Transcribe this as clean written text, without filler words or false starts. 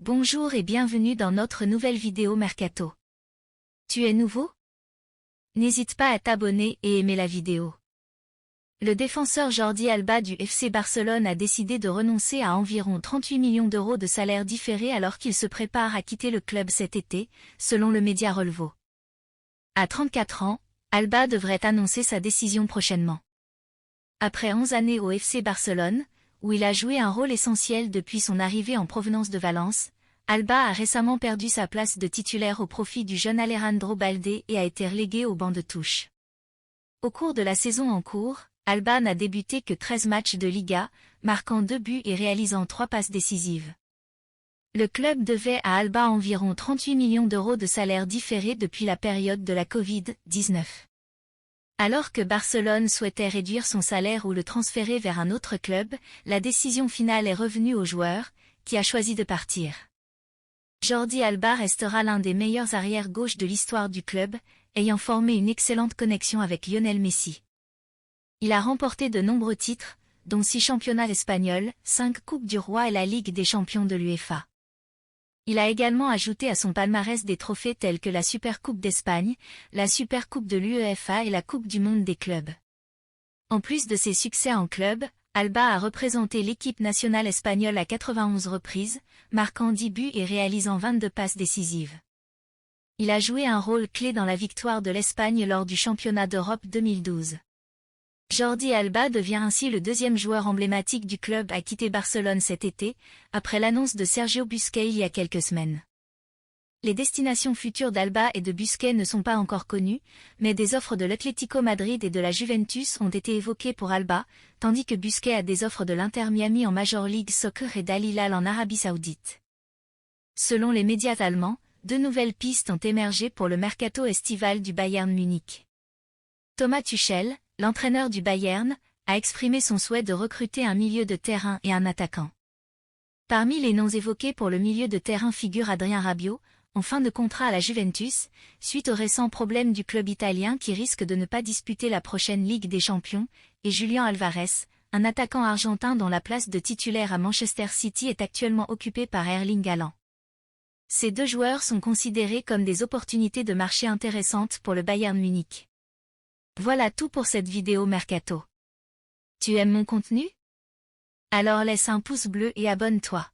Bonjour et bienvenue dans notre nouvelle vidéo Mercato. Tu es nouveau? N'hésite pas à t'abonner et aimer la vidéo. Le défenseur Jordi Alba du FC Barcelone a décidé de renoncer à environ 38 millions d'euros de salaire différé alors qu'il se prépare à quitter le club cet été, selon le média Relvo. À 34 ans, Alba devrait annoncer sa décision prochainement. Après 11 années au FC Barcelone, où il a joué un rôle essentiel depuis son arrivée en provenance de Valence, Alba a récemment perdu sa place de titulaire au profit du jeune Alejandro Balde et a été relégué au banc de touche. Au cours de la saison en cours, Alba n'a débuté que 13 matchs de Liga, marquant 2 buts et réalisant 3 passes décisives. Le club devait à Alba environ 38 millions d'euros de salaire différé depuis la période de la Covid-19. Alors que Barcelone souhaitait réduire son salaire ou le transférer vers un autre club, la décision finale est revenue au joueur, qui a choisi de partir. Jordi Alba restera l'un des meilleurs arrières-gauche de l'histoire du club, ayant formé une excellente connexion avec Lionel Messi. Il a remporté de nombreux titres, dont 6 championnats espagnols, 5 Coupes du Roi et la Ligue des champions de l'UEFA. Il a également ajouté à son palmarès des trophées tels que la Supercoupe d'Espagne, la Supercoupe de l'UEFA et la Coupe du Monde des clubs. En plus de ses succès en club, Alba a représenté l'équipe nationale espagnole à 91 reprises, marquant 10 buts et réalisant 22 passes décisives. Il a joué un rôle clé dans la victoire de l'Espagne lors du championnat d'Europe 2012. Jordi Alba devient ainsi le deuxième joueur emblématique du club à quitter Barcelone cet été, après l'annonce de Sergio Busquets il y a quelques semaines. Les destinations futures d'Alba et de Busquets ne sont pas encore connues, mais des offres de l'Atlético Madrid et de la Juventus ont été évoquées pour Alba, tandis que Busquets a des offres de l'Inter Miami en Major League Soccer et d'Al Hilal en Arabie Saoudite. Selon les médias allemands, 2 nouvelles pistes ont émergé pour le mercato estival du Bayern Munich. Thomas Tuchel, l'entraîneur du Bayern, a exprimé son souhait de recruter un milieu de terrain et un attaquant. Parmi les noms évoqués pour le milieu de terrain figure Adrien Rabiot, en fin de contrat à la Juventus, suite aux récents problèmes du club italien qui risque de ne pas disputer la prochaine Ligue des Champions, et Julián Álvarez, un attaquant argentin dont la place de titulaire à Manchester City est actuellement occupée par Erling Haaland. Ces 2 joueurs sont considérés comme des opportunités de marché intéressantes pour le Bayern Munich. Voilà tout pour cette vidéo Mercato. Tu aimes mon contenu? Alors laisse un pouce bleu et abonne-toi.